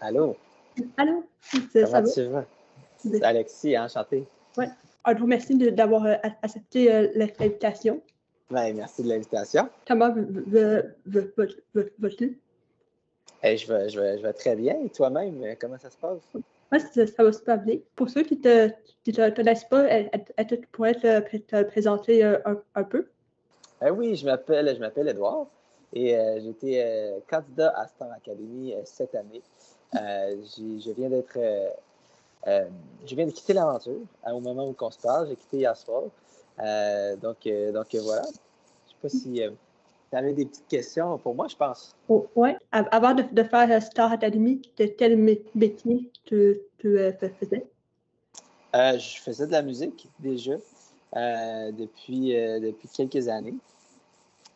Allô, Allô? comment Ça va? tu vas? C'est Ben, Alexis, enchanté. ouais. Un gros merci d'avoir accepté l'invitation. Ben, merci de l'invitation. Comment vas-tu? Hey, je vais très bien. Et toi-même, comment ça se passe? Moi, ça va super bien. Pour ceux qui te connaissent pas, est-ce que tu pourrais te présenter un peu? Oui, je m'appelle Edouard et j'ai été candidat à Star Academy cette année. Je viens d'être, je viens de quitter l'aventure au moment où on se parle. J'ai quitté hier soir. Donc voilà. Je sais pas si tu avais des petites questions pour moi, je pense. Oh, ouais. Avant de faire Star Academy, quel métier tu faisais? Je faisais de la musique déjà depuis quelques années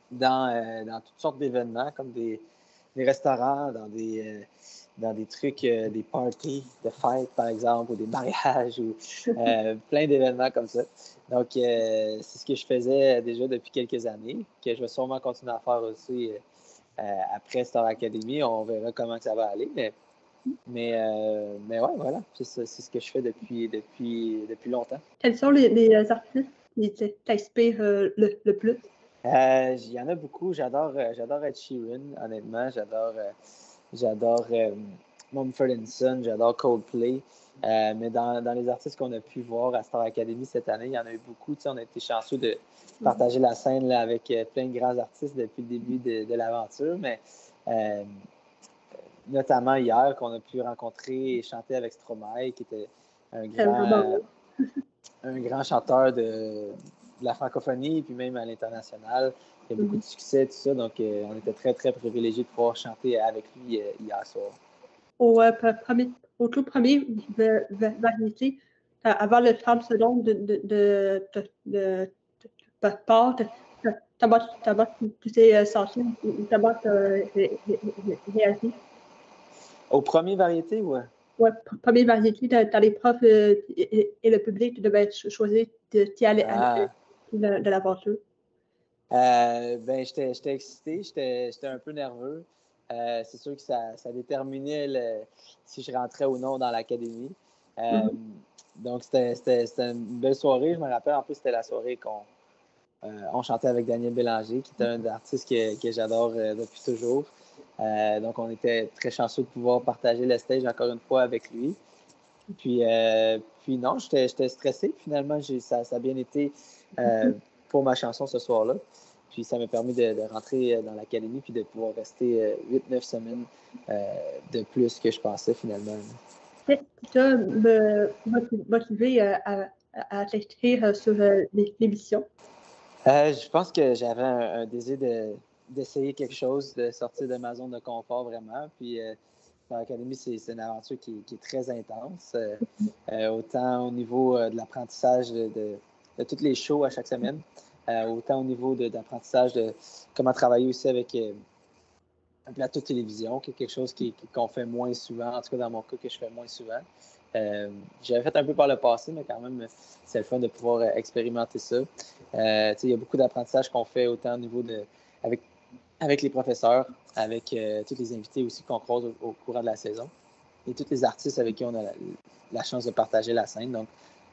dans toutes sortes d'événements comme des restaurants, dans des trucs, des parties de fêtes par exemple, ou des mariages ou plein d'événements comme ça. Donc, c'est ce que je faisais déjà depuis quelques années, que je vais sûrement continuer à faire aussi après Star Academy. On verra comment ça va aller, mais ouais, voilà, c'est ce que je fais depuis longtemps. Quels sont les artistes qui t'inspirent le plus? Il y en a beaucoup. J'adore Ed Sheeran, honnêtement. J'adore Mumford Son, j'adore Coldplay. Mais dans les artistes qu'on a pu voir à Star Academy cette année, il y en a eu beaucoup. Tu sais, on a été chanceux de partager la scène là, avec plein de grands artistes depuis le début de l'aventure. Mais euh, notamment hier, qu'on a pu rencontrer et chanter avec Stromae, qui était un C'est vraiment grand, un grand chanteur de la francophonie, puis même à l'international. Il y a beaucoup bon. de succès, tout ça. Donc, on était très, très privilégiés de pouvoir chanter avec lui hier soir. Au tout premier variété, avant le 30 secondes de part, tu t'es senti ou comment tu réagi? Au premier variété, ouais. Ouais, première variété, dans les profs et le public, tu devais choisir qui allait Ah, de l'aventure. ben, j'étais excité, j'étais un peu nerveux. C'est sûr que ça déterminait si je rentrais ou non dans l'académie. Euh, Mhm. donc, c'était une belle soirée. Je me rappelle, en plus, c'était la soirée on chantait avec Daniel Bélanger, qui est un artiste que j'adore depuis toujours. Donc, on était très chanceux de pouvoir partager le stage encore une fois avec lui. Puis non, j'étais stressé. Finalement, ça a bien été pour ma chanson ce soir-là. Puis ça m'a permis de rentrer dans l'académie puis de pouvoir rester 8-9 semaines de plus que je pensais finalement. Qu'est-ce qui t'a motivé à t'inscrire sur l'émission? Je pense que j'avais un désir d'essayer quelque chose, de sortir de ma zone de confort vraiment. Puis l'académie, c'est une aventure qui est très intense, autant au niveau de l'apprentissage de toutes les shows à chaque semaine, autant au niveau d'apprentissage de comment travailler aussi avec un plateau de télévision, qui est quelque chose qu'on fait moins souvent, en tout cas dans mon cas, que je fais moins souvent. J'avais fait un peu par le passé, mais quand même, c'est le fun de pouvoir expérimenter ça. Il y a beaucoup d'apprentissage qu'on fait autant au niveau avec les professeurs, avec tous les invités aussi qu'on croise au courant de la saison et tous les artistes avec qui on a la chance de partager la scène. Donc,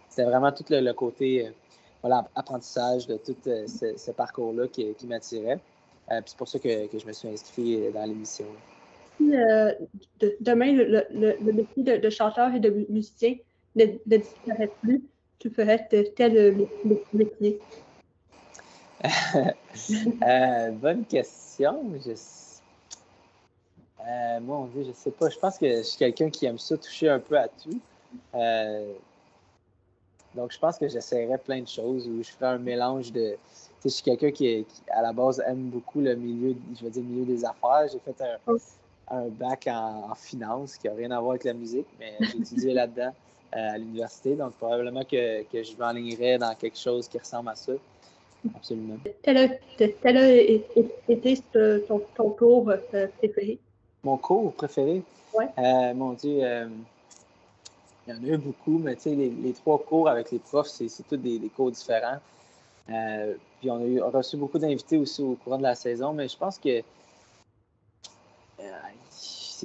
c'était vraiment tout le côté voilà, apprentissage de tout ce parcours-là qui m'attirait. Puis c'est pour ça que je me suis inscrit dans l'émission. Si demain, le métier de chanteur et de musicien ne disparaît plus, tu ferais tel métier. Bonne question. Mon Dieu, je sais pas. Je pense que je suis quelqu'un qui aime ça toucher un peu à tout. Euh, donc, je pense que j'essaierais plein de choses où je ferais un mélange de. Tu sais, je suis quelqu'un qui, à la base, aime beaucoup le milieu, je veux dire, le milieu des affaires. J'ai fait un bac en finance qui n'a rien à voir avec la musique, mais j'ai étudié là-dedans à l'université. Donc, probablement que je m'enlignerais dans quelque chose qui ressemble à ça. Absolument. Quel a été ton cours préféré? Mon cours préféré, Ouais. mon Dieu, il y en a eu beaucoup, mais tu sais, les trois cours avec les profs, c'est tous des cours différents. Puis on a reçu beaucoup d'invités aussi au courant de la saison, mais je pense que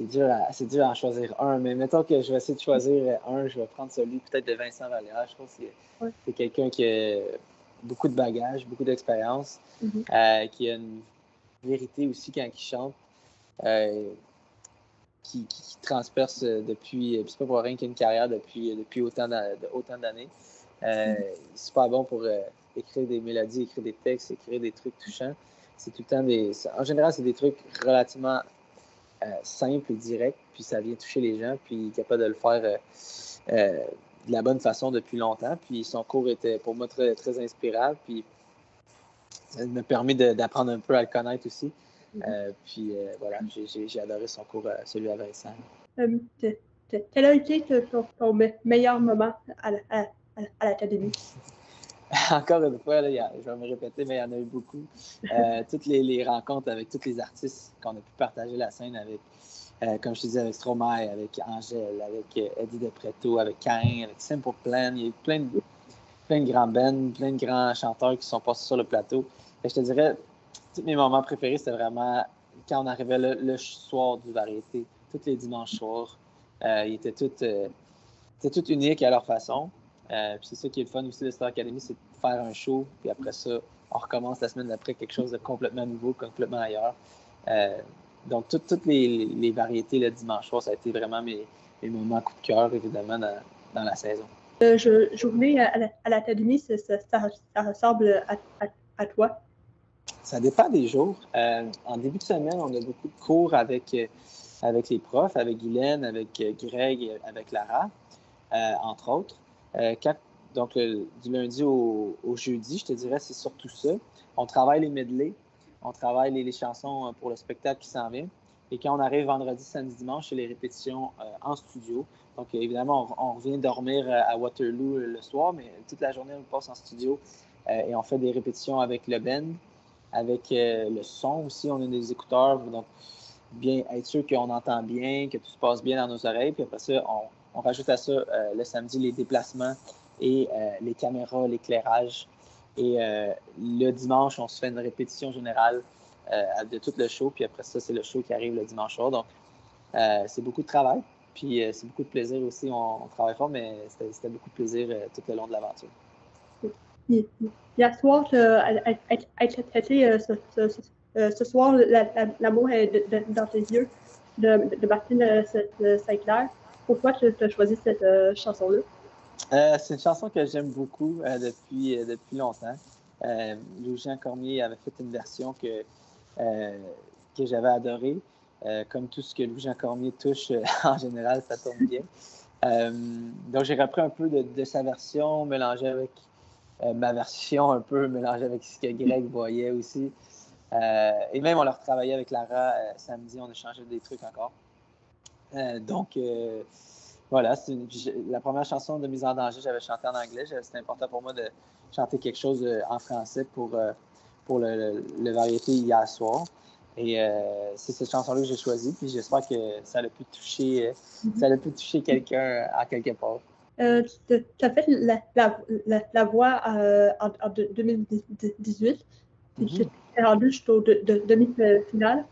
c'est dur à en choisir un, mais mettons que je vais essayer de choisir un, je vais prendre celui peut-être de Vincent Vallière. Je pense que c'est quelqu'un qui a beaucoup de bagages, beaucoup d'expérience, qui a une vérité aussi quand il chante, qui transperce depuis, c'est pas pour rien qu'il a une carrière depuis autant d'années. Il est super bon pour écrire des mélodies, écrire des textes, écrire des trucs touchants. C'est tout le temps en général, c'est des trucs relativement simple et direct, puis ça vient toucher les gens, puis il est capable de le faire de la bonne façon depuis longtemps. Puis son cours était pour moi très, très inspirant, puis ça me permet d'apprendre un peu à le connaître aussi. Puis voilà, j'ai adoré son cours, celui à Vincent. Quel a été ton meilleur moment à l'académie? Encore une fois, là, je vais me répéter, mais il y en a eu beaucoup. Toutes les rencontres avec tous les artistes qu'on a pu partager la scène avec, comme je te disais, avec Stromae, avec Angèle, avec Eddie Depretto, avec Cain, avec Simple Plan. Il y a eu plein de grands bands, plein de grands chanteurs qui sont passés sur le plateau. Et je te dirais, tous mes moments préférés, c'était vraiment quand on arrivait le soir du variété, tous les dimanches soirs. Ils étaient tous uniques à leur façon. Puis c'est ça qui est le fun aussi de Star Academy, c'est de faire un show, puis après ça, on recommence la semaine d'après quelque chose de complètement nouveau, complètement ailleurs. Donc, toutes les variétés le dimanche soir, ça a été vraiment mes moments coup de cœur, évidemment, dans la saison. Journée à l'académie, ça ressemble à toi? Ça dépend des jours. En début de semaine, on a beaucoup de cours avec les profs, avec Guylaine, avec Greg, avec Lara, entre autres. Donc, du lundi au jeudi, je te dirais, c'est surtout ça. On travaille les medleys, on travaille les chansons pour le spectacle qui s'en vient. Et quand on arrive vendredi, samedi, dimanche, c'est les répétitions en studio. Donc, évidemment, on revient dormir à Waterloo le soir, mais toute la journée, on passe en studio et on fait des répétitions avec le band, avec le son aussi. On a des écouteurs, donc bien être sûr qu'on entend bien, que tout se passe bien dans nos oreilles. Puis après ça, on rajoute à ça le samedi les déplacements et les caméras, l'éclairage. Et le dimanche, on se fait une répétition générale de tout le show. Puis après ça, c'est le show qui arrive le dimanche soir. Donc, c'est beaucoup de travail. Puis c'est beaucoup de plaisir aussi. On travaille fort, mais c'était beaucoup de plaisir tout le long de l'aventure. Hier soir, ce soir, l'amour est dans tes yeux de Martine Saint-Clair. Pourquoi tu as choisi cette chanson-là? C'est une chanson que j'aime beaucoup depuis longtemps. Louis-Jean Cormier avait fait une version que j'avais adorée. Comme tout ce que Louis-Jean Cormier touche, en général, ça tombe bien. Donc, j'ai repris un peu de sa version, mélangé avec ma version, un peu mélangé avec ce que Greg voyait aussi. Et même, on l'a retravaillé avec Lara samedi, on a changé des trucs encore. Donc, voilà, la première chanson de Mise en danger, j'avais chanté en anglais. C'était important pour moi de chanter quelque chose en français pour le variété hier soir. Et c'est cette chanson-là que j'ai choisie. Puis j'espère que ça a pu toucher quelqu'un à quelque part. Tu as fait la voix en 2018. Puis tu t'es rendu jusqu'au demi-finale.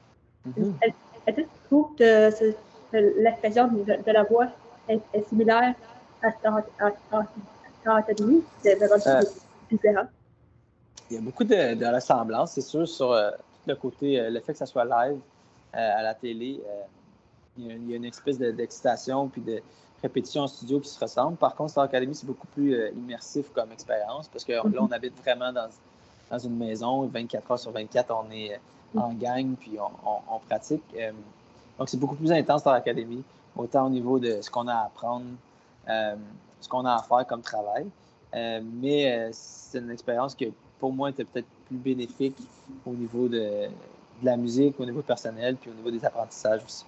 Est-ce que tu trouves que l'expression de la voix est similaire à Star Academy? C'est vraiment différent. Il y a beaucoup de ressemblances, c'est sûr, sur le côté, le fait que ça soit live à la télé. Il y a une espèce d'excitation puis de répétition en studio qui se ressemble. Par contre, Star Academy, c'est beaucoup plus immersif comme expérience parce que là, on habite vraiment dans une maison. 24 heures sur 24, on est en gang puis on pratique. Donc, c'est beaucoup plus intense Star Academy, autant au niveau de ce qu'on a à apprendre, ce qu'on a à faire comme travail. Mais c'est une expérience qui, pour moi, était peut-être plus bénéfique au niveau de la musique, au niveau personnel puis au niveau des apprentissages aussi.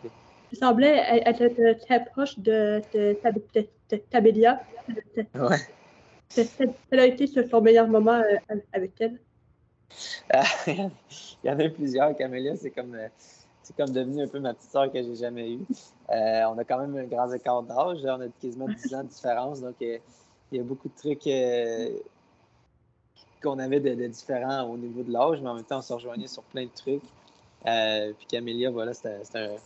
Tu semblais être très proche de Tabélia. Ouais. Quel a été ton meilleur moment avec elle? Il y en a eu plusieurs. Camélia, c'est comme devenu un peu ma petite sœur que j'ai jamais eue. On a quand même un grand écart d'âge. On a quasiment 10 ans de différence. Donc, il y a beaucoup de trucs qu'on avait de différents au niveau de l'âge, mais en même temps, on se rejoignait sur plein de trucs. Puis Camélia, voilà, c'était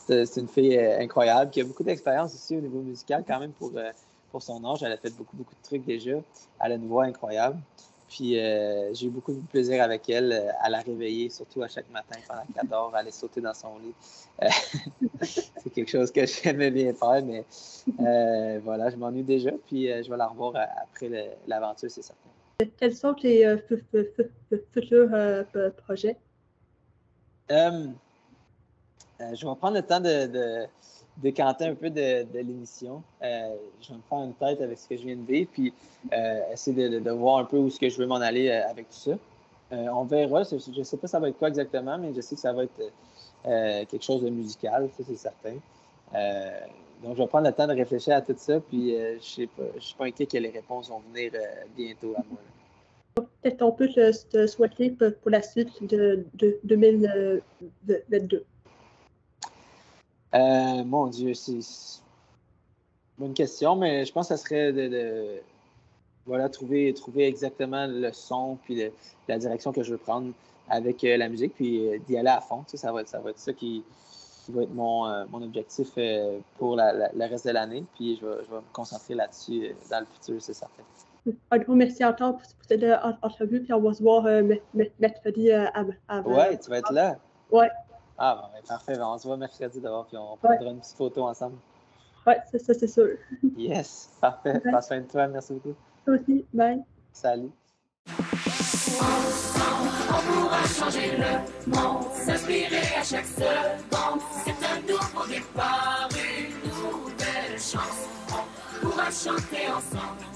c'est une fille incroyable qui a beaucoup d'expérience aussi au niveau musical quand même pour son âge. Elle a fait beaucoup, beaucoup de trucs déjà. Elle a une voix incroyable. Puis j'ai eu beaucoup de plaisir avec elle à la réveiller, surtout à chaque matin pendant qu'elle dort, aller sauter dans son lit. C'est quelque chose que j'aimais bien faire, mais voilà, je m'ennuie déjà. Puis je vais la revoir après l'aventure, c'est certain. Quels sont tes futurs projets? Je vais prendre le temps de décanter un peu de l'émission. Je vais me faire une tête avec ce que je viens de vivre, puis essayer de voir un peu où est-ce que je veux m'en aller avec tout ça. On verra. Je ne sais pas ça va être quoi exactement, mais je sais que ça va être quelque chose de musical, ça c'est certain. Donc, je vais prendre le temps de réfléchir à tout ça, puis je suis pas inquiet que les réponses vont venir bientôt à moi. Peut-être on peut te souhaiter pour la suite de 2022. Mon Dieu, c'est une bonne question, mais je pense que ça serait voilà, trouver exactement le son puis la direction que je veux prendre avec la musique, puis d'y aller à fond. Ça va être ça qui va être mon objectif pour le reste de l'année, puis je vais me concentrer là-dessus dans le futur, c'est certain. Un gros merci encore pour cette entrevue, puis on va se voir mercredi Ouais, tu vas être là? Ouais. Ah, bon, ben, parfait. On se voit mercredi d'abord, puis on prendra une petite photo ensemble. Ouais, ça c'est sûr. Yes, parfait. Ouais. Passe soin de toi. Merci beaucoup. Toi aussi. Bye. Salut. Ensemble, on pourra changer le monde, s'inspirer à chaque seconde. C'est un nouveau départ, une nouvelle chance. On pourra chanter ensemble.